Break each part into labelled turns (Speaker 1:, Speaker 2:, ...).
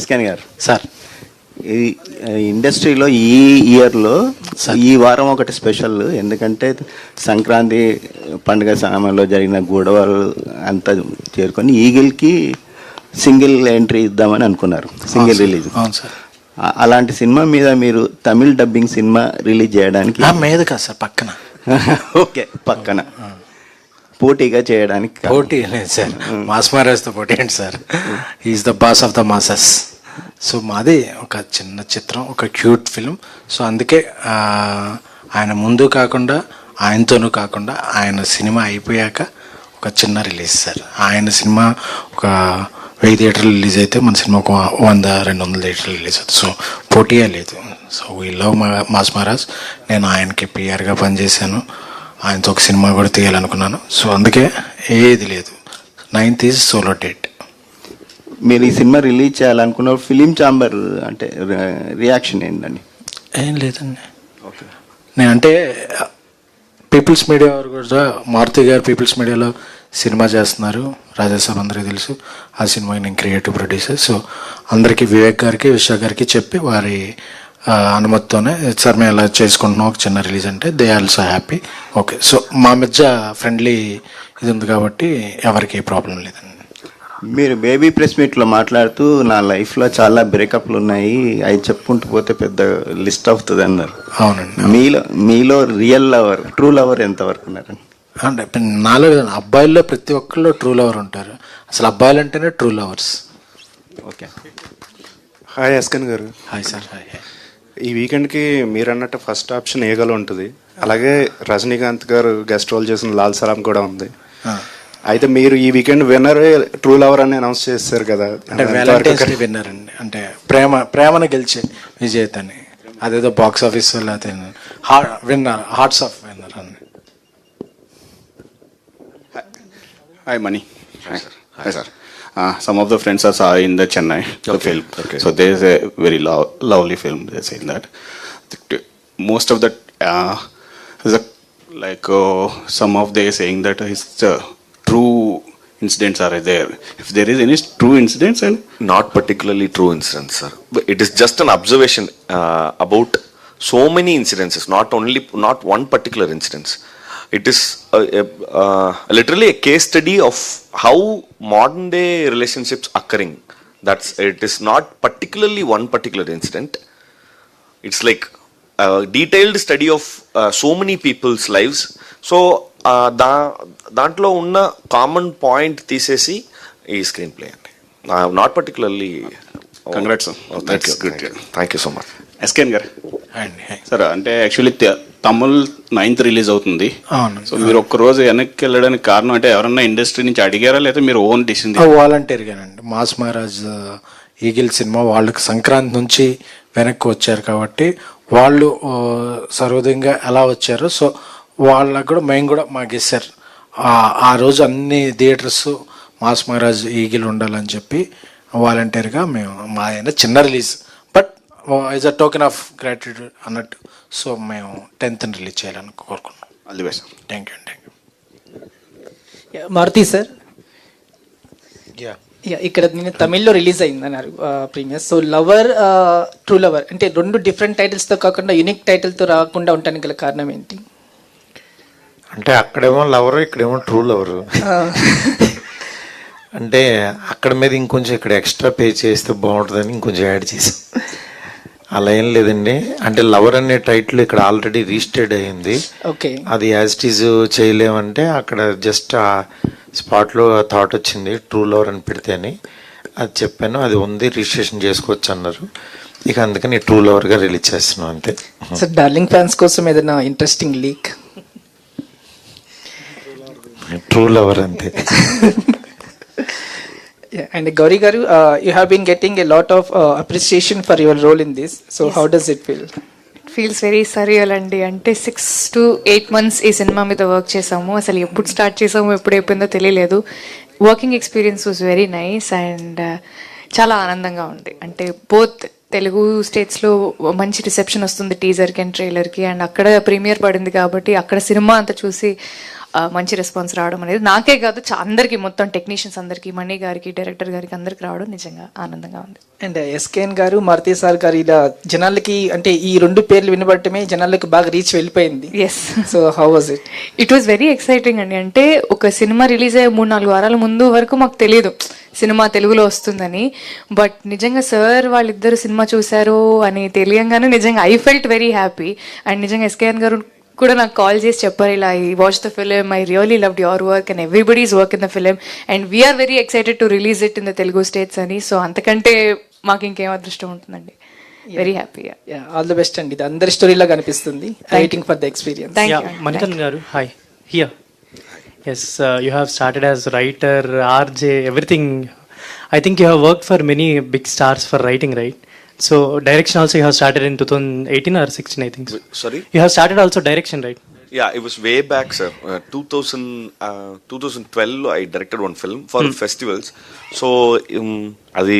Speaker 1: Scan గారు
Speaker 2: sir
Speaker 1: ఈ ఇండస్ట్రీలో ఈ ఇయర్లో ఈ వారం ఒకటి స్పెషల్, ఎందుకంటే సంక్రాంతి పండుగ సమయంలో జరిగిన గొడవలు అంతా చేరుకొని ఈగిల్కి సింగిల్ ఎంట్రీ ఇద్దామని అనుకున్నారు, సింగిల్ రిలీజ్.
Speaker 2: అవును సార్.
Speaker 1: అలాంటి సినిమా మీద మీరు తమిళ్ డబ్బింగ్ సినిమా రిలీజ్ చేయడానికి
Speaker 2: మీద కాదు సార్, పక్కన.
Speaker 1: ఓకే, పక్కన పోటీగా చేయడానికి.
Speaker 2: పోటీ లేదు సార్, మాస్ మహారాజ్తో పోటీ ఏంటి sir, is the boss of the masses. So మాది ఒక చిన్న చిత్రం, ఒక క్యూట్ ఫిల్మ్. సో అందుకే ఆయన ముందు కాకుండా, ఆయనతోనూ కాకుండా, ఆయన సినిమా అయిపోయాక ఒక చిన్న రిలీజ్ సార్. ఆయన సినిమా ఒక 1000 థియేటర్లు రిలీజ్ అయితే మన సినిమా ఒక 100-200 థియేటర్లు రిలీజ్ అవుతుంది. సో పోటీయే లేదు. So we love mass Maharaj. నేను ఆయనకి పిఆర్గా పనిచేశాను, ఆయనతో ఒక సినిమా కూడా తీయాలనుకున్నాను. సో అందుకే ఏది లేదు. 9th is solo date.
Speaker 1: మీరు ఈ సినిమా రిలీజ్ చేయాలనుకున్న ఫిలిం ఛాంబర్ అంటే రియాక్షన్ ఏంటండి?
Speaker 2: ఏం లేదండి. ఓకే, నేనంటే పీపుల్స్ మీడియా వారు కూడా, మారుతి గారు పీపుల్స్ మీడియాలో సినిమా చేస్తున్నారు, రాజాసాబ్ అందరికీ తెలుసు. ఆ సినిమాకి నేను క్రియేటివ్ ప్రొడ్యూసర్. సో అందరికీ, వివేక్ గారికి, విశ్వ గారికి చెప్పి వారి అనుమతితోనే సార్ మేము ఎలా చేసుకుంటున్నాం ఒక చిన్న రిలీజ్ అంటే they also happy. Okay, so మా మధ్య ఫ్రెండ్లీ ఇది ఉంది కాబట్టి ఎవరికి ఏ ప్రాబ్లం లేదండి.
Speaker 1: మీరు బేబీ ప్రెస్ మీట్లో మాట్లాడుతూ నా లైఫ్లో చాలా బ్రేకప్లు ఉన్నాయి, అవి చెప్పుకుంటూ పోతే పెద్ద లిస్ట్ అవుతుంది అన్నారు.
Speaker 2: అవునండి.
Speaker 1: మీలో రియల్ లవర్, ట్రూ లవర్ ఎంతవరకు ఉన్నారండి?
Speaker 2: అంటే నాలో అబ్బాయిల్లో ప్రతి ఒక్కళ్ళు ట్రూ లవర్ ఉంటారు. అసలు అబ్బాయిలు అంటేనే ట్రూ లవర్స్.
Speaker 1: ఓకే.
Speaker 3: హాయ్ ఎస్కన్ గారు.
Speaker 2: Hi sir. హాయ్.
Speaker 3: ఈ వీకెండ్కి మీరు అన్నట్టు ఫస్ట్ ఆప్షన్ ఏగలో ఉంటుంది, అలాగే రజనీకాంత్ గారు గెస్ట్ రోల్ చేసిన లాల్ సలాం కూడా ఉంది. అయితే మీరు ఈ వీకెండ్ విన్నర్ ట్రూ లవర్ అని అనౌన్స్ చేస్తారు కదా,
Speaker 2: అంటే విన్నర్ అండి, అంటే ప్రేమను గెలిచే విజేతని. అదేదో బాక్స్ ఆఫీస్ లేకపోతే విన్నర్, హార్ట్స్ ఆఫ్ విన్నర్ అని.
Speaker 4: Hi, Mani. Hi, sir. Some of the friends are in the Chennai, the film. Okay. So there is a very lovely film. They're saying that most of that is some of they saying that is true incidents are there. If there is any true incidents, and
Speaker 5: not particularly true incidents, sir. But it is just an observation about so many incidences. Not one particular incidents. It is literally a case study of how modern day relationships occurring. It is not particularly one particular incident. It's like a detailed study of so many people's lives. So దాంట్లో ఉన్న common point తీసేసి ఈ screen play అండి. Not particularly.
Speaker 4: congrats sir. That's good.
Speaker 5: Thank you so much.
Speaker 4: ఎస్కేన్ గారు. Sir అంటే actually Tamil 9th release అవుతుంది. So మీరు ఒక్కరోజు వెనక్కి వెళ్ళడానికి కారణం అంటే ఎవరన్నా ఇండస్ట్రీ నుంచి అడిగారా, లేదా మీరు ఓన్ డిసిషన్?
Speaker 2: వాలంటీర్గానండి. మాస్ మహారాజ్ ఈగిల్ సినిమా వాళ్ళకి సంక్రాంతి నుంచి వెనక్కి వచ్చారు కాబట్టి వాళ్ళు సర్వోదయంగా ఎలా వచ్చారు, సో వాళ్ళకు కూడా మేము కూడా మాకు ఇస్తారు. ఆ రోజు అన్ని థియేటర్స్ మాస్ మహారాజ్ ఈగిల్ ఉండాలని చెప్పి వాలంటీర్గా మేము మా చిన్న release, but is a token of gratitude అన్నట్టు. సో మేము 10th రిలీజ్ చేయాలని కోరుకున్నాం.
Speaker 4: All the best.
Speaker 2: Thank you.
Speaker 6: Maruti sir, ఇక్కడ నేను తమిళ్లో రిలీజ్ అయింది అన్నారు premiere. So lover, true lover అంటే 2 డిఫరెంట్ టైటిల్స్తో కాకుండా యూనిక్ టైటిల్తో రాకుండా ఉండడానికి గల కారణం ఏంటి?
Speaker 7: అంటే అక్కడేమో లవరు, ఇక్కడేమో ట్రూ లవరు. అంటే అక్కడ మీద ఇంకొంచెం ఇక్కడ ఎక్స్ట్రా పే చేస్తే బాగుంటుందని ఇంకొంచెం యాడ్ చేసాం. అలా ఏం లేదండి. అంటే లవర్ అనే టైటిల్ ఇక్కడ ఆల్రెడీ రిజిస్టర్డ్ అయ్యింది.
Speaker 6: ఓకే,
Speaker 7: అది యాజ్ ఇట్ ఈజ్ చేయలేమంటే అక్కడ జస్ట్ ఆ స్పాట్లో థాట్ వచ్చింది ట్రూ లవర్ అని పెడితే అని. అది చెప్పాను, అది ఉంది, రిజిస్ట్రేషన్ చేసుకోవచ్చు అన్నారు. ఇక అందుకని ట్రూ లవర్గా రిలీజ్ చేస్తున్నాం అంతే.
Speaker 6: సార్ డార్లింగ్ ఫ్యాన్స్ కోసం ఏదైనా ఇంట్రెస్టింగ్ లీక్?
Speaker 7: ట్రూ లవర్ అంతే.
Speaker 6: And Gauri garu, you have been getting a lot of appreciation for your role in this. So yes. How does it feel?
Speaker 8: It feels very surreal అండి. అంటే 6 to 8 months ఈ cinema మీద work చేసాము. అసలు ఎప్పుడు start చేసాము, ఎప్పుడు అయిపోయిందో తెలియలేదు. Working experience was very nice and చాలా ఆనందంగా ఉంది. అంటే బోత్ తెలుగు స్టేట్స్లో మంచి రిసెప్షన్ వస్తుంది టీజర్కి అండ్ ట్రైలర్కి, అండ్ అక్కడ ప్రీమియర్ పడింది కాబట్టి అక్కడ సినిమా అంతా చూసి మంచి రెస్పాన్స్ రావడం అనేది నాకే కాదు అందరికీ, మొత్తం టెక్నీషియన్స్ అందరికీ, మణి గారికి, డైరెక్టర్ గారికి అందరికి రావడం నిజంగా ఆనందంగా ఉంది.
Speaker 6: అండ్ ఎస్కేఎన్ గారు, మారుతి సార్ గారు ఇలా జనాలకి అంటే ఈ 2 పేర్లు వినబడటమే జనాలకి బాగా రీచ్ వెళ్ళిపోయింది.
Speaker 8: Yes.
Speaker 6: So how was it?
Speaker 8: It was very exciting అండి. అంటే ఒక సినిమా రిలీజ్ అయ్యే 3-4 వారాల ముందు వరకు మాకు తెలియదు సినిమా తెలుగులో వస్తుందని. బట్ నిజంగా సార్ వాళ్ళిద్దరు సినిమా చూశారు అని తెలియంగానే నిజంగా I felt very happy. And నిజంగా ఎస్కేఎన్ గారు కూడా నాకు కాల్ చేసి చెప్పారు, ఇలా I watch the film, I really loved your work and everybody's work in the film and we are very excited to release it in the Telugu states అని. సో అంతకంటే మాకు ఇంకేం అదృష్టం ఉంటుందండి. Very happy.
Speaker 6: All the best అండి. ఇది అందరి స్టోరీలా కనిపిస్తుంది. Waiting for the experience.
Speaker 9: Manikandan garu, hi. Here. Yes, you have started as writer, RJ, everything. I think you have worked for many big stars for writing, right? So direction also you have started in 2018 or 16, I think.
Speaker 5: Sorry?
Speaker 9: You have started also direction, right?
Speaker 5: Yeah, it was way back, sir. 2012 I directed one film for festivals. So అది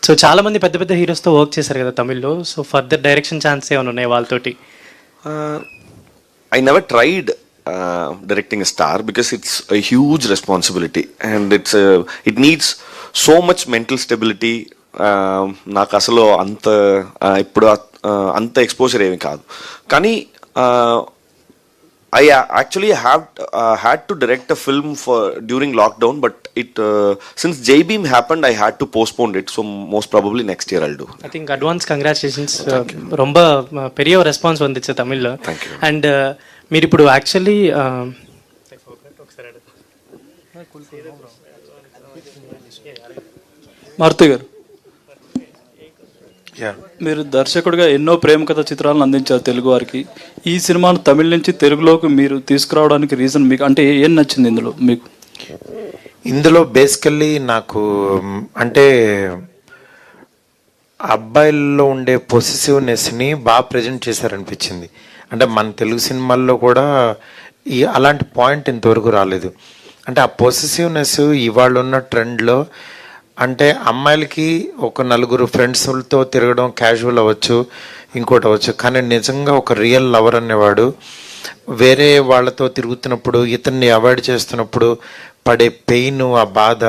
Speaker 9: so చాలా మంది పెద్ద పెద్ద heroes తో work చేశారు కదా తమిళ్లో. So further direction chance ఏమైనా ఉన్నాయి వాళ్ళతోటి?
Speaker 5: I never tried directing a star because it's a huge responsibility and it needs so much mental stability. నాకు అసలు ఇప్పుడు అంత ఎక్స్పోజర్ ఏమి కాదు. కానీ I actually had to direct a film during lockdown, but since J-Beam happened, I had to postpone it. So most probably next year I'll do.
Speaker 9: I think advance congratulations. ரொம்ப பெரிய response வந்துச்சு తమిళ్లో. And మీరు ఇప్పుడు actually
Speaker 10: Maruti గారు, మీరు దర్శకుడిగా ఎన్నో ప్రేమ కథ చిత్రాలను అందించారు తెలుగు వారికి. ఈ సినిమాను తమిళ నుంచి తెలుగులోకి మీరు తీసుకురావడానికి రీజన్ మీకు అంటే ఏం నచ్చింది ఇందులో మీకు?
Speaker 7: ఇందులో బేసికల్లీ నాకు అంటే అబ్బాయిల్లో ఉండే పొసెసివ్నెస్ని బాగా ప్రజెంట్ చేశారనిపించింది. అంటే మన తెలుగు సినిమాల్లో కూడా అలాంటి పాయింట్ ఇంతవరకు రాలేదు. అంటే ఆ పొసెసివ్నెస్ ఇవాళ ఉన్న ట్రెండ్లో అంటే అమ్మాయిలకి ఒక 4 ఫ్రెండ్స్తో తిరగడం క్యాజువల్ అవ్వచ్చు, ఇంకోటి అవ్వచ్చు, కానీ నిజంగా ఒక రియల్ లవర్ అనేవాడు వేరే వాళ్ళతో తిరుగుతున్నప్పుడు ఇతన్ని అవాయిడ్ చేస్తున్నప్పుడు పడే పెయిన్, ఆ బాధ,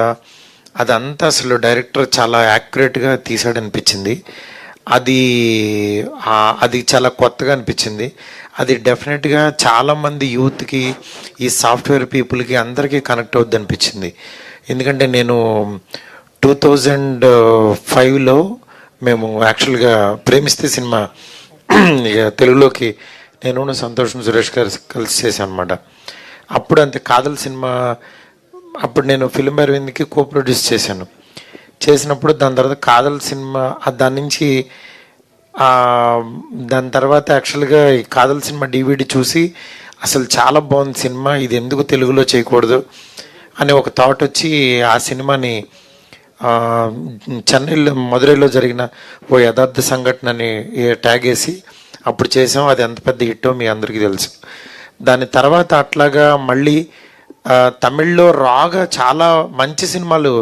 Speaker 7: అదంతా అసలు డైరెక్టర్ చాలా యాక్యురేట్గా తీసాడనిపించింది. అది చాలా కొత్తగా అనిపించింది. అది డెఫినెట్గా చాలామంది యూత్కి, ఈ సాఫ్ట్వేర్ పీపుల్కి అందరికీ కనెక్ట్ అవుద్ది అనిపించింది. ఎందుకంటే నేను 2005లో మేము యాక్చువల్గా ప్రేమిస్తే సినిమా తెలుగులోకి నేను సంతోషం సురేష్ గారు కలిసి చేశాను అనమాట. అప్పుడు అంతే కాదల్ సినిమా అప్పుడు నేను ఫిల్మ్ అరవింద్కి కో ప్రొడ్యూస్ చేసినప్పుడు దాని తర్వాత కాదల్ సినిమా దాని నుంచి దాని తర్వాత యాక్చువల్గా ఈ కాదల్ సినిమా DVD చూసి అసలు చాలా బాగుంది సినిమా, ఇది ఎందుకు తెలుగులో చేయకూడదు అనే ఒక థాట్ వచ్చి ఆ సినిమాని చెన్నైలో మదురైలో జరిగిన ఓ యథార్థ సంఘటనని ట్యాగ్ వేసి అప్పుడు చేసాం. అది ఎంత పెద్ద హిట్టో మీ అందరికీ తెలుసు. దాని తర్వాత అట్లాగా మళ్ళీ తమిళ్లో రాగా చాలా మంచి సినిమాలు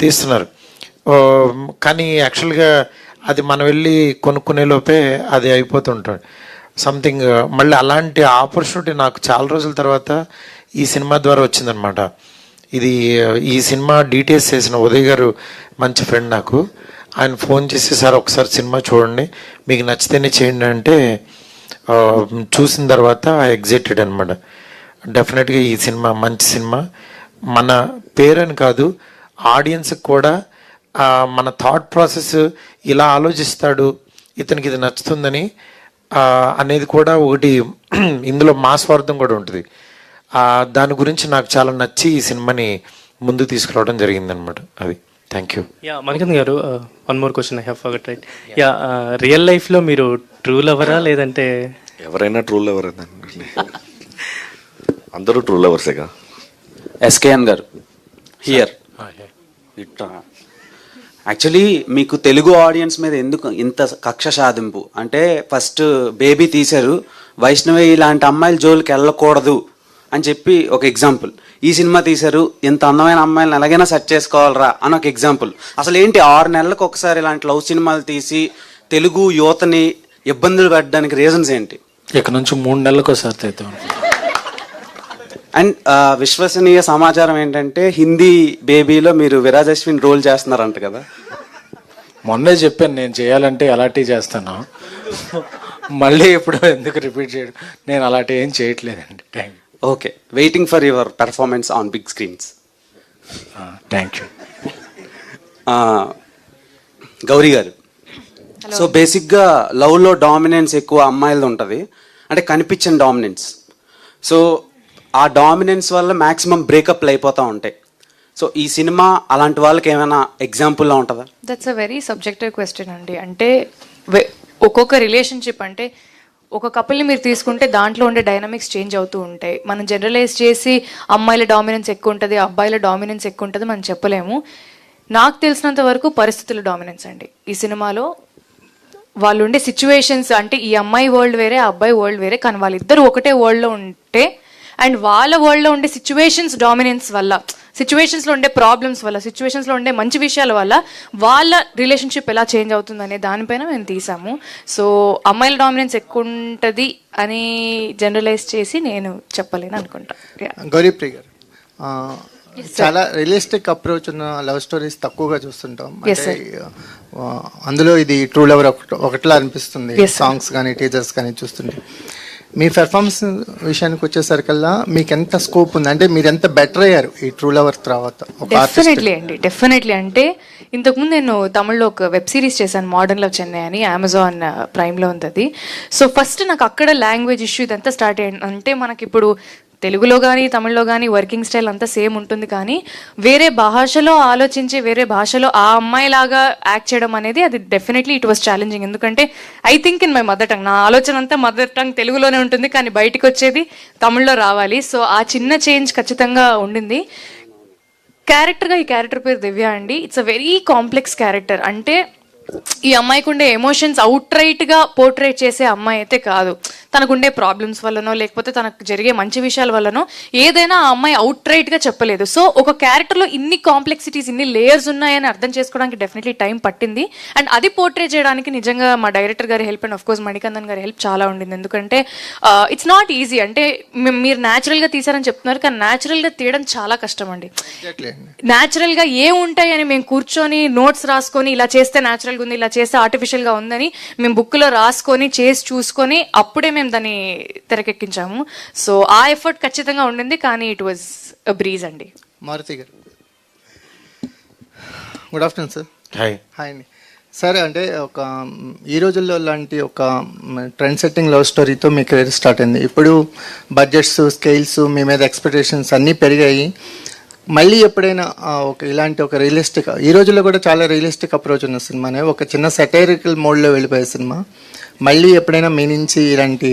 Speaker 7: తీస్తున్నారు. కానీ యాక్చువల్గా అది మనం వెళ్ళి కొనుక్కునే లోపే అది అయిపోతుంటుంది సంథింగ్. మళ్ళీ అలాంటి ఆపర్చునిటీ నాకు చాలా రోజుల తర్వాత ఈ సినిమా ద్వారా వచ్చిందనమాట. ఈ సినిమా డీటెయిల్స్ చేసిన ఉదయ్ గారు మంచి ఫ్రెండ్ నాకు. ఆయన ఫోన్ చేసి సార్ ఒకసారి సినిమా చూడండి, మీకు నచ్చితేనే చేయండి అంటే చూసిన తర్వాత ఎగ్జైటెడ్ అనమాట. డెఫినెట్గా ఈ సినిమా మంచి సినిమా. మన పేరని కాదు, ఆడియన్స్కి కూడా మన థాట్ ప్రాసెస్ ఇలా ఆలోచిస్తాడు, ఇతనికి ఇది నచ్చుతుందని అనేది కూడా ఒకటి ఇందులో మా స్వార్థం కూడా ఉంటుంది. దాని గురించి నాకు చాలా నచ్చి ఈ సినిమాని ముందు తీసుకురావడం జరిగిందనమాట. అది thank you.
Speaker 9: Manikandan garu, one more question I have forgot. Real లైఫ్లో మీరు ట్రూ లవరా లేదంటే?
Speaker 5: ఎవరైనా ట్రూ లవర్, అందరూ ట్రూ లవర్సేగా.
Speaker 11: SKN garu here. యాక్చువల్లీ మీకు తెలుగు ఆడియన్స్ మీద ఎందుకు ఇంత కక్ష సాధింపు అంటే, ఫస్ట్ బేబీ తీశారు, వైష్ణవి ఇలాంటి అమ్మాయిల జోలికి వెళ్ళకూడదు అని చెప్పి ఒక ఎగ్జాంపుల్. ఈ సినిమా తీశారు, ఇంత అందమైన అమ్మాయిలను ఎలాగైనా సెట్ చేసుకోవాలరా అని ఒక ఎగ్జాంపుల్. అసలు ఏంటి 6 నెలలకు ఒకసారి ఇలాంటి లవ్ సినిమాలు తీసి తెలుగు యువతని ఇబ్బందులు పెట్టడానికి రీజన్స్ ఏంటి?
Speaker 2: ఇక నుంచి 3 నెలలకు ఒకసారి తెద్దాం.
Speaker 11: అండ్ విశ్వసనీయ సమాచారం ఏంటంటే హిందీ బేబీలో మీరు విరాజ్ అశ్విన్ రోల్ చేస్తున్నారంట కదా.
Speaker 2: మొన్నే చెప్పాను నేను చేయాలంటే అలాంటివి చేస్తాను, మళ్ళీ ఇప్పుడు ఎందుకు రిపీట్ చేయడం, నేను అలాంటి ఏం చేయట్లేదండి. Thank you.
Speaker 11: Okay, waiting for your performance on big screens.
Speaker 2: Thank you.
Speaker 11: Gauri garu, so బేసిక్గా లవ్లో డామినెన్స్ ఎక్కువ అమ్మాయిలది ఉంటుంది, అంటే కనిపించని డామినెన్స్. సో ఆ డామినెన్స్ వల్ల మ్యాక్సిమం బ్రేకప్లు అయిపోతూ ఉంటాయి. సో ఈ సినిమా అలాంటి వాళ్ళకి ఏమైనా ఎగ్జాంపుల్లా ఉంటుందా?
Speaker 8: That's a very subjective question అండి. అంటే ఒక్కొక్క రిలేషన్షిప్, అంటే ఒక కపుల్ని మీరు తీసుకుంటే దాంట్లో ఉండే డైనమిక్స్ చేంజ్ అవుతూ ఉంటాయి. మనం జనరలైజ్ చేసి అమ్మాయిల డామినెన్స్ ఎక్కువ ఉంటుంది, అబ్బాయిల డామినెన్స్ ఎక్కువ ఉంటుంది మనం చెప్పలేము. నాకు తెలిసినంత వరకు పరిస్థితుల డామినెన్స్ అండి ఈ సినిమాలో. వాళ్ళు ఉండే సిచ్యువేషన్స్, అంటే ఈ అమ్మాయి వరల్డ్ వేరే, ఆ అబ్బాయి వరల్డ్ వేరే, కానీ వాళ్ళిద్దరూ ఒకటే వరల్డ్లో ఉంటే అండ్ వాళ్ళ వరల్డ్లో ఉండే సిచ్యువేషన్స్ డామినెన్స్ వల్ల, సిచ్యువేషన్స్లో ఉండే ప్రాబ్లమ్స్ వల్ల, సిచ్యువేషన్స్లో ఉండే మంచి విషయాల వల్ల వాళ్ళ రిలేషన్షిప్ ఎలా చేంజ్ అవుతుంది అనే దానిపైన మేము తీసాము. సో అమ్మాయిల డామినెన్స్ ఎక్కువ ఉంటుంది అని జనరలైజ్ చేసి నేను చెప్పలేను అనుకుంటా.
Speaker 12: గౌరీప్రియ గారు, చాలా రియలిస్టిక్ అప్రోచ్ ఉన్న లవ్ స్టోరీస్ తక్కువగా చూస్తుంటాం. అంటే అందులో ఇది ట్రూ లవర్ ఒకటిలా అనిపిస్తుంది, సాంగ్స్ కానీ టీజర్స్ కానీ చూస్తుంటే. మీ పెర్ఫార్మెన్స్ విషయానికి వచ్చేసరికల్లా మీకు ఎంత స్కోప్ ఉంది, అంటే మీరు ఎంత బెటర్ అయ్యారు ఈ ట్రూ లవర్ తర్వాత?
Speaker 8: డెఫినెట్లీ అంటే ఇంతకుముందు నేను తమిళ్లో ఒక వెబ్ సిరీస్ చేశాను, మోడర్న్ లవ్ చెన్నై అని, అమెజాన్ ప్రైమ్లో ఉంది అది. సో ఫస్ట్ నాకు అక్కడ లాంగ్వేజ్ ఇష్యూ ఇదంతా స్టార్ట్ అయ్యింది. అంటే మనకి ఇప్పుడు తెలుగులో కానీ తమిళ్లో కానీ వర్కింగ్ స్టైల్ అంతా సేమ్ ఉంటుంది, కానీ వేరే భాషలో ఆలోచించి వేరే భాషలో ఆ అమ్మాయిలాగా యాక్ట్ చేయడం అనేది అది డెఫినెట్లీ ఇట్ వాస్ ఛాలెంజింగ్. ఎందుకంటే I think in my mother tongue, నా ఆలోచన అంతా మదర్ టంగ్ తెలుగులోనే ఉంటుంది, కానీ బయటకు వచ్చేది తమిళ్లో రావాలి. సో ఆ చిన్న చేంజ్ ఖచ్చితంగా ఉండింది. క్యారెక్టర్గా ఈ క్యారెక్టర్ పేరు దివ్య అండి. It's a very complex character. అంటే ఈ అమ్మాయికి ఉండే ఎమోషన్స్ అవుట్ రైట్గా పోర్ట్రేట్ చేసే అమ్మాయి అయితే కాదు. తనకుండే ప్రాబ్లమ్స్ వల్లనో లేకపోతే తనకు జరిగే మంచి విషయాల వల్లనో ఏదైనా ఆ అమ్మాయి అవుట్ రైట్గా చెప్పలేదు. సో ఒక క్యారెక్టర్లో ఇన్ని కాంప్లెక్సిటీస్, ఇన్ని లేయర్స్ ఉన్నాయని అర్థం చేసుకోవడానికి డెఫినెట్లీ టైం పట్టింది. అండ్ అది పోర్ట్రేట్ చేయడానికి నిజంగా మా డైరెక్టర్ గారి help and of course Manikandan గారి హెల్ప్ చాలా ఉండింది. ఎందుకంటే ఇట్స్ నాట్ ఈజీ. అంటే మీరు న్యాచురల్గా తీసారని చెప్తున్నారు, కానీ న్యాచురల్గా తీయడం చాలా కష్టం అండి. న్యాచురల్గా ఏముంటాయి అని మేము కూర్చొని నోట్స్ రాసుకొని ఇలా చేస్తే న్యాచురల్గా ఉంది, ఇలా చేస్తే ఆర్టిఫిషియల్గా ఉందని మేము బుక్లో రాసుకొని చేసి చూసుకొని అప్పుడే మేము దాన్ని తెరకెక్కించాము. సో ఆ ఎఫర్ట్ ఖచ్చితంగా ఉండింది, కానీ ఇట్ వాజ్ అ బ్రీజ్ అండి.
Speaker 12: మారుతి గారు, good afternoon sir.
Speaker 7: Hi.
Speaker 12: Hi అండి. సరే, అంటే ఒక ఈ రోజుల్లో లాంటి ఒక ట్రెండ్ సెట్టింగ్ లవ్ స్టోరీతో మీ కెరీర్ స్టార్ట్ అయింది. ఇప్పుడు బడ్జెట్స్, స్కేల్స్, మీ మీద ఎక్స్పెక్టేషన్స్ అన్నీ పెరిగాయి. మళ్ళీ ఎప్పుడైనా ఒక ఇలాంటి ఒక రియలిస్టిక్, ఈ రోజుల్లో కూడా చాలా రియలిస్టిక్ అప్రోచ్ ఉన్న సినిమానే, ఒక చిన్న సెటైరికల్ మోడ్లో వెళ్ళిపోయే సినిమా, మళ్ళీ ఎప్పుడైనా మీ నుంచి ఇలాంటి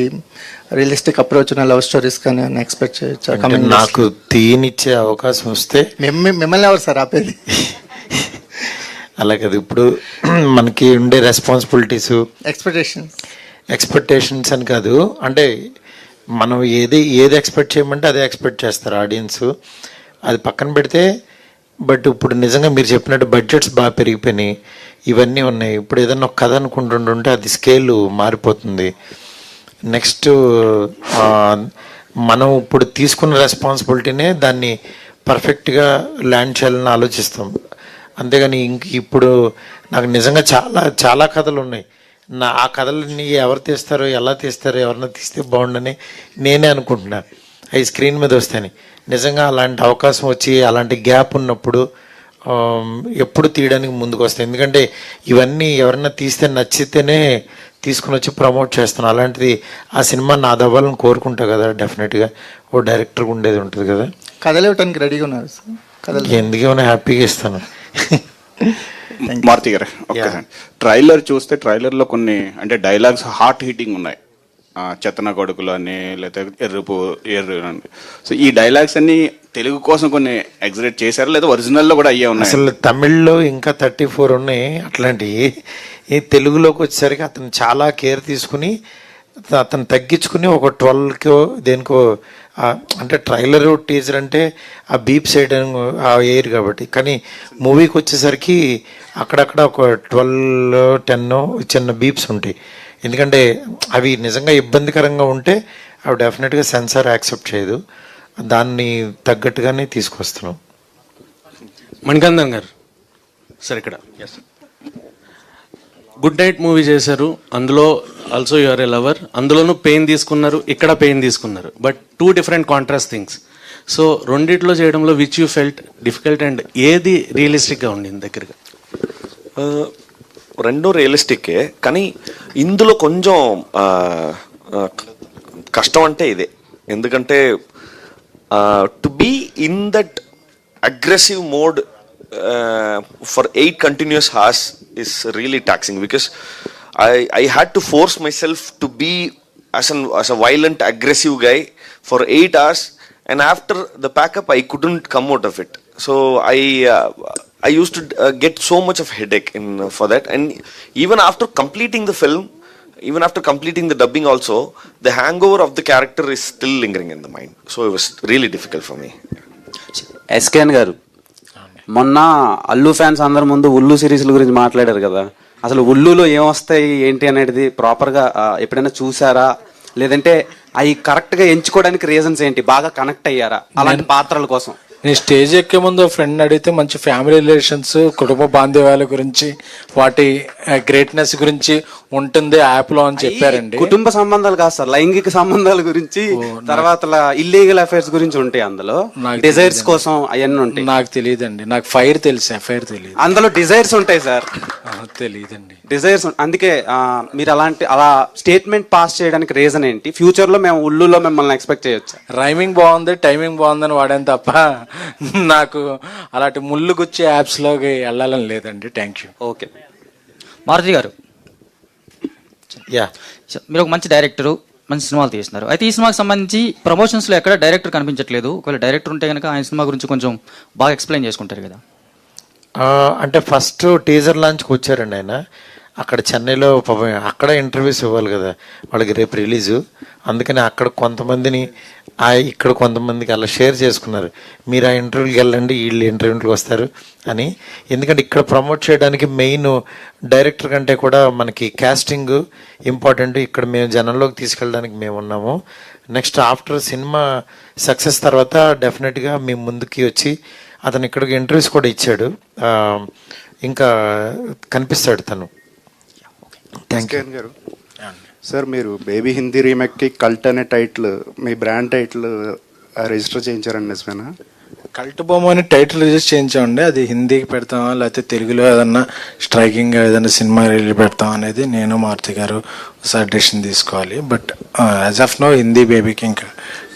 Speaker 12: రియలిస్టిక్ అప్రోచ్ ఉన్న లవ్ స్టోరీస్ కానీ ఎక్స్పెక్ట్ చేయొచ్చు?
Speaker 7: నాకు తీనిచ్చే అవకాశం వస్తే
Speaker 12: మిమ్మల్ని ఎవరు సార్ ఆపేది?
Speaker 7: అలా కదా, ఇప్పుడు మనకి ఉండే రెస్పాన్సిబిలిటీస్, ఎక్స్పెక్టేషన్స్ అని కాదు, అంటే మనం ఏది ఎక్స్పెక్ట్ చేయమంటే అదే ఎక్స్పెక్ట్ చేస్తారు ఆడియన్స్. అది పక్కన పెడితే, బట్ ఇప్పుడు నిజంగా మీరు చెప్పినట్టు బడ్జెట్స్ బాగా పెరిగిపోయినాయి, ఇవన్నీ ఉన్నాయి. ఇప్పుడు ఏదన్నా ఒక కథ అనుకుంటుంటే అది స్కేల్ మారిపోతుంది. నెక్స్ట్ మనం ఇప్పుడు తీసుకున్న రెస్పాన్సిబిలిటీనే దాన్ని పర్ఫెక్ట్గా ల్యాండ్ చేయాలని ఆలోచిస్తాం. అంతేగాని ఇప్పుడు నాకు నిజంగా చాలా చాలా కథలు ఉన్నాయి. ఆ కథలన్నీ ఎవరు తీస్తారో, ఎలా తీస్తారో, ఎవరన్నా తీస్తే బాగుండని నేనే అనుకుంటున్నా అవి స్క్రీన్ మీద వస్తాయని. నిజంగా అలాంటి అవకాశం వచ్చి అలాంటి గ్యాప్ ఉన్నప్పుడు ఎప్పుడు తీయడానికి ముందుకు వస్తాయి. ఎందుకంటే ఇవన్నీ ఎవరైనా తీస్తే నచ్చితేనే తీసుకుని వచ్చి ప్రమోట్ చేస్తాను. అలాంటిది ఆ సినిమా నాది అవ్వాలని కోరుకుంటా కదా, డెఫినెట్గా ఓ డైరెక్టర్గా ఉండేది ఉంటుంది కదా.
Speaker 12: కథలు ఇవ్వడానికి రెడీగా ఉన్నారు సార్?
Speaker 7: ఎందుకేమైనా హ్యాపీగా ఇస్తాను.
Speaker 4: మారుతి గారు, ట్రైలర్ చూస్తే ట్రైలర్లో కొన్ని అంటే డైలాగ్స్ హార్ట్ హీటింగ్ ఉన్నాయి. చెత్తన కొడుకులు అని, లేకపోతే ఎర్రు అని. సో ఈ డైలాగ్స్ అన్ని తెలుగు కోసం కొన్ని ఎగ్జిక్యూట్ చేశారు, లేదా ఒరిజినల్లో కూడా అయ్యే ఉన్నాయి?
Speaker 7: అసలు తమిళ్లో ఇంకా 34 ఉన్నాయి అట్లాంటివి. ఈ తెలుగులోకి వచ్చేసరికి అతను చాలా కేర్ తీసుకుని అతను తగ్గించుకుని ఒక 12కో దేనికో, అంటే ట్రైలర్ టీజర్ అంటే ఆ బీప్ సైడ్ ఆ ఎయిర్ కాబట్టి, కానీ మూవీకి వచ్చేసరికి అక్కడక్కడ ఒక 12-10 చిన్న బీప్స్ ఉంటాయి. ఎందుకంటే అవి నిజంగా ఇబ్బందికరంగా ఉంటే అవి డెఫినెట్గా సెన్సార్ యాక్సెప్ట్ చేయదు. దాన్ని తగ్గట్టుగానే తీసుకొస్తున్నాం.
Speaker 2: మణికందన్ గారు సార్ ఇక్కడ గుడ్ నైట్ మూవీ చేశారు, అందులో ఆల్సో యువర్ ఎ లవర్, అందులోనూ పెయిన్ తీసుకున్నారు, ఇక్కడ పెయిన్ తీసుకున్నారు, but 2 different contrast things. So రెండిట్లో చేయడంలో which you felt difficult and ఏది రియలిస్టిక్గా ఉండింది దగ్గరగా?
Speaker 5: రెండు రియలిస్టిక్కే, కానీ ఇందులో కొంచెం కష్టం అంటే ఇదే. ఎందుకంటే to be in that aggressive mode for 8 continuous hours is really taxing, because I had to force myself to be as a violent, aggressive guy for 8 hours, and after the packup I couldn't come out of it. So I used to get so much of headache for that, and even after completing the film, even after completing the dubbing also, the hangover of the character is still lingering in the mind. So it was really difficult for me.
Speaker 11: SKN గారు, మొన్న Allu fans అందరి ముందు ఉల్లు సిరీస్ల గురించి మాట్లాడారు కదా, అసలు ఉల్లులో ఏమొస్తాయి ఏంటి అనేది ప్రాపర్గా ఎప్పుడైనా చూసారా? లేదంటే అవి కరెక్ట్గా ఎంచుకోవడానికి రీజన్స్ ఏంటి? బాగా కనెక్ట్ అయ్యారా అలాంటి పాత్రల కోసం?
Speaker 2: నేను స్టేజ్ ఎక్కే ముందు ఫ్రెండ్ అడిగితే మంచి ఫ్యామిలీ రిలేషన్స్, కుటుంబ బాంధవ్యాల గురించి, వాటి గ్రేట్నెస్ గురించి ఉంటుంది యాప్లో అని చెప్పారండి.
Speaker 11: కుటుంబ సంబంధాలు కాదు సార్, లైంగిక సంబంధాల గురించి, తర్వాత ఇల్లీగల్ అఫైర్స్ గురించి ఉంటాయి అందులో, డిజైర్స్ కోసం అవన్నీ ఉంటాయి.
Speaker 2: నాకు తెలియదండి, నాకు ఫైర్ తెలుసు, ఎఫ్ఐఆర్ తెలియదు.
Speaker 11: అందులో డిజైర్స్ ఉంటాయి సార్.
Speaker 2: తెలియదండి
Speaker 11: డిజైర్స్. అందుకే మీరు అలా స్టేట్మెంట్ పాస్ చేయడానికి రీజన్ ఏంటి? ఫ్యూచర్ లో మేము ఉల్లులో మిమ్మల్ని ఎక్స్పెక్ట్ చేయొచ్చు?
Speaker 2: రైమింగ్ బాగుంది, టైమింగ్ బాగుందని వాడాను తప్ప నాకు అలాంటి ముళ్ళు గుచ్చే యాప్స్లోకి వెళ్ళాలని లేదండి. Thank you.
Speaker 11: ఓకే.
Speaker 13: మారుతి గారు,
Speaker 7: యా,
Speaker 13: మీరు ఒక మంచి డైరెక్టరు, మంచి సినిమాలు తీస్తున్నారు. అయితే ఈ సినిమాకి సంబంధించి ప్రమోషన్స్లో ఎక్కడ డైరెక్టర్ కనిపించట్లేదు. ఒకవేళ డైరెక్టర్ ఉంటే కనుక ఆయన సినిమా గురించి కొంచెం బాగా ఎక్స్ప్లెయిన్ చేసుకుంటారు కదా.
Speaker 7: అంటే ఫస్ట్ టీజర్ లాంచ్కి వచ్చారండి ఆయన. అక్కడ చెన్నైలో అక్కడ ఇంటర్వ్యూస్ ఇవ్వాలి కదా వాళ్ళకి, రేపు రిలీజు. అందుకని అక్కడ కొంతమందిని ఇక్కడ కొంతమందికి అలా షేర్ చేసుకున్నారు, మీరు ఆ ఇంటర్వ్యూకి వెళ్ళండి, వీళ్ళు ఇంటర్వ్యూకి వస్తారు అని. ఎందుకంటే ఇక్కడ ప్రమోట్ చేయడానికి మెయిన్ డైరెక్టర్ కంటే కూడా మనకి కాస్టింగ్ ఇంపార్టెంట్. ఇక్కడ మేము జనంలోకి తీసుకెళ్ళడానికి మేము ఉన్నాము. నెక్స్ట్ ఆఫ్టర్ సినిమా సక్సెస్ తర్వాత డెఫినెట్గా మేము ముందుకి వచ్చి, అతను ఇక్కడికి ఇంటర్వ్యూస్ కూడా ఇచ్చాడు, ఇంకా కనిపిస్తాడు తను. థ్యాంక్ యూ
Speaker 3: గారు. సార్, మీరు బేబీ హిందీ రీమేక్కి కల్ట్ అనే టైటిల్, మీ బ్రాండ్ టైటిల్ రిజిస్టర్ చేయించారండి, నిజమేనా?
Speaker 2: కల్ట్ బొమ్మ అని టైటిల్ రిజిస్టర్ చేయించామండి. అది హిందీకి పెడతామా లేకపోతే తెలుగులో ఏదన్నా స్ట్రైకింగ్ ఏదైనా సినిమా రిలీజ్ పెడతాం అనేది నేను మారుతి గారు ఒకసారి డెసిషన్ తీసుకోవాలి. But as of now Hindi బేబీకి ఇంకా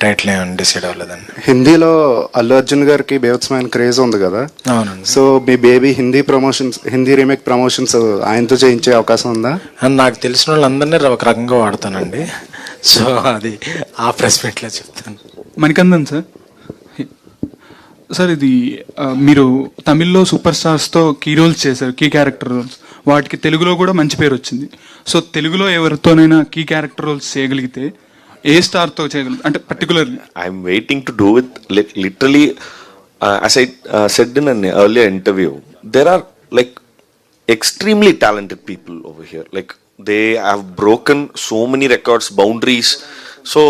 Speaker 2: టైటిల్ ఏమైనా డిసైడ్ అవ్వలేదండి.
Speaker 3: హిందీలో అల్లు అర్జున్ గారికి బేవత్సమైన క్రేజ్ ఉంది కదా.
Speaker 2: అవునండి.
Speaker 3: సో మీ బేబీ హిందీ రీమేక్ ప్రమోషన్స్ ఆయనతో చేయించే అవకాశం ఉందా?
Speaker 2: నాకు తెలిసిన వాళ్ళందరినీ ఒక రకంగా వాడతానండి. సో అది ఆ ప్రెస్ మీట్లో చెప్తాను.
Speaker 10: మణికందన్ సార్, ఇది మీరు తమిళ్లో సూపర్ స్టార్స్తో కీ రోల్స్ చేశారు, కీ క్యారెక్టర్ రోల్స్. వాటికి తెలుగులో కూడా మంచి పేరు వచ్చింది. సో తెలుగులో ఎవరితోనైనా కీ క్యారెక్టర్ రోల్స్ చేయగలిగితే ఏ స్టార్తో చేయగలుగుతారు అంటే particularly?
Speaker 5: I'm waiting to do with literally, as I said in an earlier interview, there are like extremely talented people over here. Like they have broken so many records, boundaries. So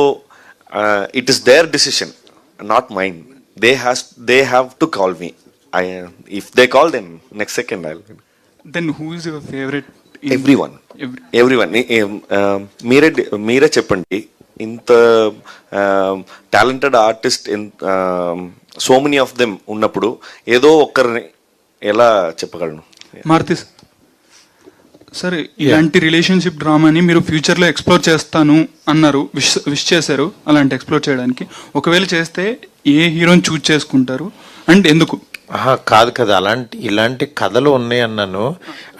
Speaker 5: it is their decision, not mine. They have to call me. If they call, then next second I'll.
Speaker 10: Then who is your favorite?
Speaker 5: Everyone. మీరే చెప్పండి, ఇంత talented artist, so many of them ఉన్నప్పుడు ఏదో ఒక్కరిని ఎలా చెప్పగలను?
Speaker 10: Maruti sir, ఇలాంటి relationship డ్రామాని మీరు ఫ్యూచర్లో ఎక్స్ప్లోర్ చేస్తాను అన్నారు, విష్ చేశారు అలాంటి ఎక్స్ప్లోర్ చేయడానికి. ఒకవేళ చేస్తే ఏ హీరోని చూజ్ చేసుకుంటారు అండ్ ఎందుకు?
Speaker 7: కాదు కదా, ఇలాంటి కథలు ఉన్నాయి అన్నాను.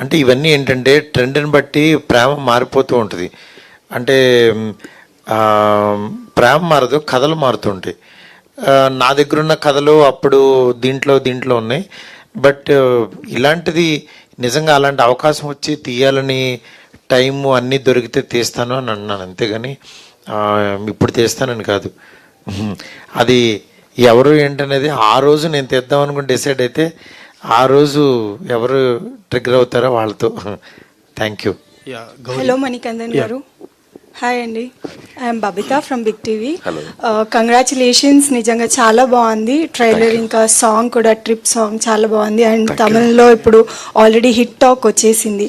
Speaker 7: అంటే ఇవన్నీ ఏంటంటే ట్రెండ్ని బట్టి ప్రేమ మారిపోతూ ఉంటుంది. అంటే ప్రేమ మారదు, కథలు మారుతుంటాయి. నా దగ్గర ఉన్న కథలు అప్పుడు దీంట్లో ఉన్నాయి. బట్ ఇలాంటిది నిజంగా అలాంటి అవకాశం వచ్చి తీయాలని టైము అన్నీ దొరికితే తీస్తాను అని అన్నాను, అంతేగాని ఇప్పుడు తీస్తానని కాదు. అది ఎవరు ఏంటనేది ఆ రోజు నేను తీద్దాం అనుకుని డిసైడ్ అయితే ఆ రోజు ఎవరు ట్రిగ్గర్ అవుతారో వాళ్ళతో. Thank you.
Speaker 14: Hello Manikandan garu, hi అండి, I'm Babita from big TV.
Speaker 5: Hello.
Speaker 14: Congratulations, నిజంగా చాలా బాగుంది ట్రైలర్, ఇంకా సాంగ్ కూడా ట్రిప్ సాంగ్ చాలా బాగుంది. అండ్ తమిళ్లో ఇప్పుడు ఆల్రెడీ హిట్ టాక్ వచ్చేసింది.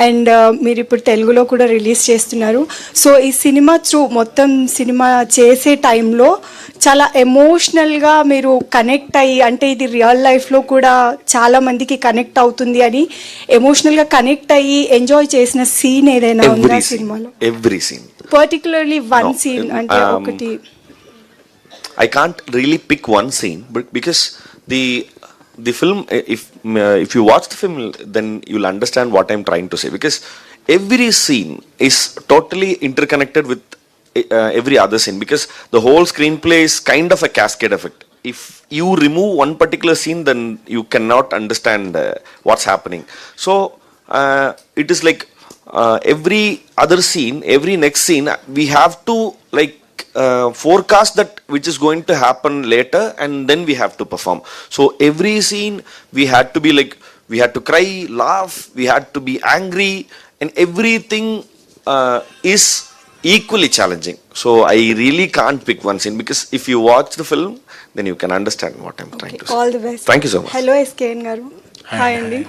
Speaker 14: అండ్ మీరు ఇప్పుడు తెలుగులో కూడా రిలీజ్ చేస్తున్నారు. సో ఈ సినిమా త్రూ మొత్తం సినిమా చేసే టైంలో చాలా ఎమోషనల్గా మీరు కనెక్ట్ అయ్యి, అంటే ఇది రియల్ లైఫ్లో కూడా చాలా మందికి కనెక్ట్ అవుతుంది అని ఎమోషనల్గా కనెక్ట్ అయ్యి ఎంజాయ్ చేసిన సీన్ ఏదైనా ఉందా సినిమాలో?
Speaker 5: Every scene.
Speaker 14: Particularly one scene అంటే ఒకటి.
Speaker 5: I can't really pick one scene, but because the film, if you watch the film, then you'll understand what I'm trying to say. Because every scene is totally interconnected with every other scene. Because the whole screenplay is kind of a cascade effect. If you remove one particular scene, then you cannot understand what's happening. So it is like every other scene, every next scene, we have to like forecast that which is going to happen later, and then we have to perform. So every scene we had to be like, we had to cry, laugh, we had to be angry, and everything is equally challenging. So I really can't pick one scene, because if you watch the film, then you can understand what I'm trying to say.
Speaker 14: All the best.
Speaker 5: Thank you so much.
Speaker 14: Hello SKN గారు. Hi అండి.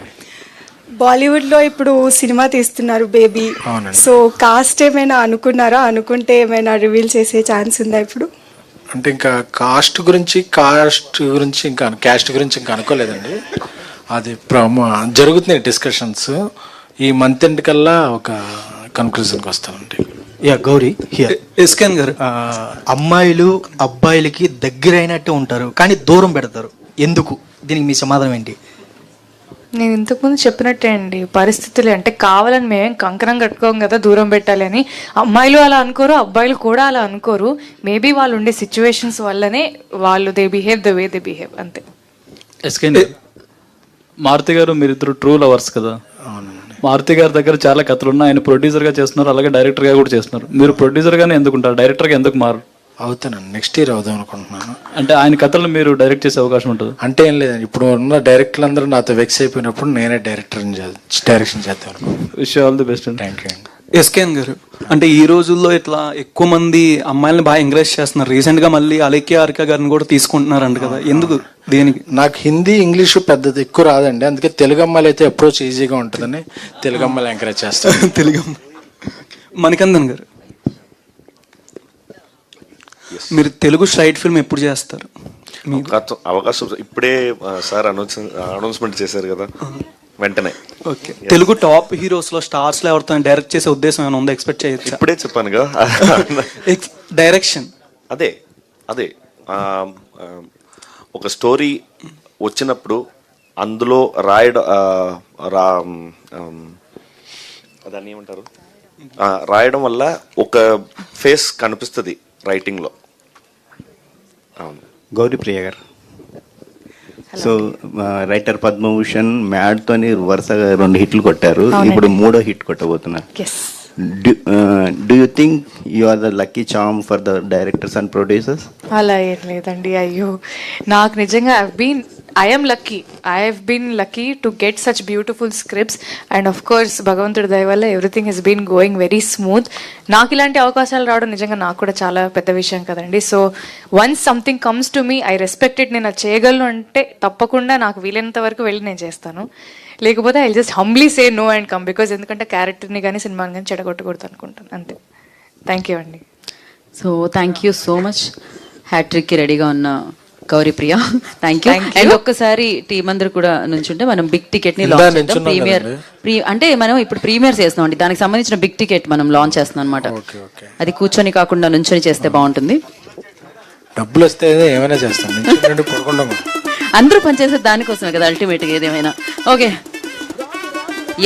Speaker 14: బాలీవుడ్లో ఇప్పుడు cinema తీస్తున్నారు baby. So cost ఏమైనా అనుకున్నారా? అనుకుంటే ఏమైనా reveal చేసే ఛాన్స్ ఉందా ఇప్పుడు?
Speaker 2: అంటే ఇంకా కాస్ట్ గురించి ఇంకా క్యాస్ట్ గురించి ఇంకా అనుకోలేదండి. అది జరుగుతున్నాయి డిస్కషన్స్. ఈ మంత్ ఎండ్ కల్లా ఒక కన్క్లూజన్కి వస్తానండి.
Speaker 15: Yeah Gauri here. ఎస్కెన్ గారు, అమ్మాయిలు అబ్బాయిలకి దగ్గరైనట్టు ఉంటారు కానీ దూరం పెడతారు, ఎందుకు? దీనికి మీ సమాధానం ఏంటి?
Speaker 8: నేను ఇంతకుముందు చెప్పినట్టే అండి, పరిస్థితులు అంటే కావాలని మేమేం కంకణం కట్టుకోం కదా దూరం పెట్టాలి అని. అమ్మాయిలు అలా అనుకోరు, అబ్బాయిలు కూడా అలా అనుకోరు. మేబీ వాళ్ళు ఉండే సిచ్యువేషన్స్ వల్లనే వాళ్ళు they behave the way they behave, అంతే.
Speaker 16: ఎస్కే మారుతి గారు, మీరిద్దరు ట్రూ లవర్స్ కదా. మారుతి గారి దగ్గర చాలా కథలు ఉన్నాయి. ఆయన ప్రొడ్యూసర్గా చేస్తున్నారు, అలాగే డైరెక్టర్గా కూడా చేస్తున్నారు. మీరు ప్రొడ్యూసర్గానే ఎందుకుంటారు, డైరెక్టర్గా ఎందుకు మారు?
Speaker 2: అవుతానండి, నెక్స్ట్ ఇయర్ అవుదాం అనుకుంటున్నాను.
Speaker 16: అంటే ఆయన కథలు మీరు డైరెక్ట్ చేసే అవకాశం ఉంటుంది?
Speaker 2: అంటే ఏం లేదండి, ఇప్పుడు ఉన్న డైరెక్టర్లు అందరూ నాతో వెక్స్ అయిపోయినప్పుడు నేనే డైరెక్షన్ చేస్తాను.
Speaker 16: Wish all the best.
Speaker 2: Thank you అండి.
Speaker 15: ఎస్కేన్ గారు, అంటే ఈ రోజుల్లో ఇట్లా ఎక్కువ మంది అమ్మాయిలను బాగా ఎంకరేజ్ చేస్తున్నారు. రీసెంట్ గా మళ్ళీ అలేఖ్య హారిక గారిని కూడా తీసుకుంటున్నారంట కదా, ఎందుకు? దేనికి?
Speaker 2: నాకు హిందీ ఇంగ్లీషు పెద్దది ఎక్కువ రాదండి, అందుకే తెలుగు అమ్మాయిలు అయితే అప్రోచ్ ఈజీగా ఉంటుందని తెలుగు అమ్మాయిలు ఎంకరేజ్ చేస్తాను.
Speaker 15: తెలుగు మణికందన్ గారు, మీరు తెలుగు స్ట్రైట్ ఫిల్మ్ ఎప్పుడు చేస్తారు?
Speaker 5: అవకాశం ఇప్పుడే సార్ అనౌన్స్మెంట్ చేశారు కదా, వెంటనే.
Speaker 15: ఓకే, తెలుగు టాప్ హీరోస్ లో స్టార్స్ లో ఎవరితో డైరెక్ట్ చేసే ఉద్దేశం ఏమైనా ఉందా? ఎక్స్పెక్ట్ చేయొచ్చు?
Speaker 5: ఇప్పుడే చెప్పాను కదా
Speaker 15: డైరెక్షన్.
Speaker 5: అదే ఒక స్టోరీ వచ్చినప్పుడు అందులో దాన్ని ఏమంటారు, రాయడం వల్ల ఒక ఫేస్ కనిపిస్తుంది రైటింగ్లో. అవును.
Speaker 1: గౌరీప్రియ గారు, సో రైటర్ పద్మభూషణ్ మ్యాడ్తోని వరుసగా 2 హిట్లు కొట్టారు, ఇప్పుడు 3వ హిట్ కొట్టబోతున్నారు. Do you think you are the lucky charm for the directors and producers?
Speaker 8: అలా ఏం లేదండి. అయ్యో, నాకు నిజంగా I have been lucky to get such beautiful scripts, and of course భగవంతుడి దయ వల్ల everything has been going very smooth. నాకు ఇలాంటి అవకాశాలు రావడం నిజంగా నాకు కూడా చాలా పెద్ద విషయం కదండి. So once something comes to me, I respect it. నేను అది చేయగలను అంటే తప్పకుండా నాకు వీలైనంత వరకు వెళ్ళి నేను చేస్తాను, లేకపోతే I just humbly say no and come, because ఎందుకంటే క్యారెక్టర్ని కానీ సినిమాని కానీ చెడగొట్టకూడదు అనుకుంటాను, అంతే. థ్యాంక్ యూ అండి.
Speaker 17: So thank you so much. హ్యాట్రిక్కి రెడీగా ఉన్న గౌరీప్రియ, థ్యాంక్ యూ. అండ్ ఒక్కసారి టీం అందరూ కూడా నుంచుంటే మనం బిగ్ టికెట్ ని లాంచ్ చేద్దాం. అంటే మనం ఇప్పుడు ప్రీమియర్ చేస్తున్నాం అండి, దానికి సంబంధించిన బిగ్ టికెట్ మనం లాంచ్ చేస్తున్నాం అనమాట. అది కూర్చొని కాకుండా నుంచొని చేస్తే బాగుంటుంది.
Speaker 2: డబ్బులు వస్తే ఏమైనా చేస్తాం,
Speaker 17: అందరూ పనిచేసే దానికోసమే కదా అల్టిమేట్గా ఏదేమైనా. Okay,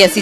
Speaker 17: yes.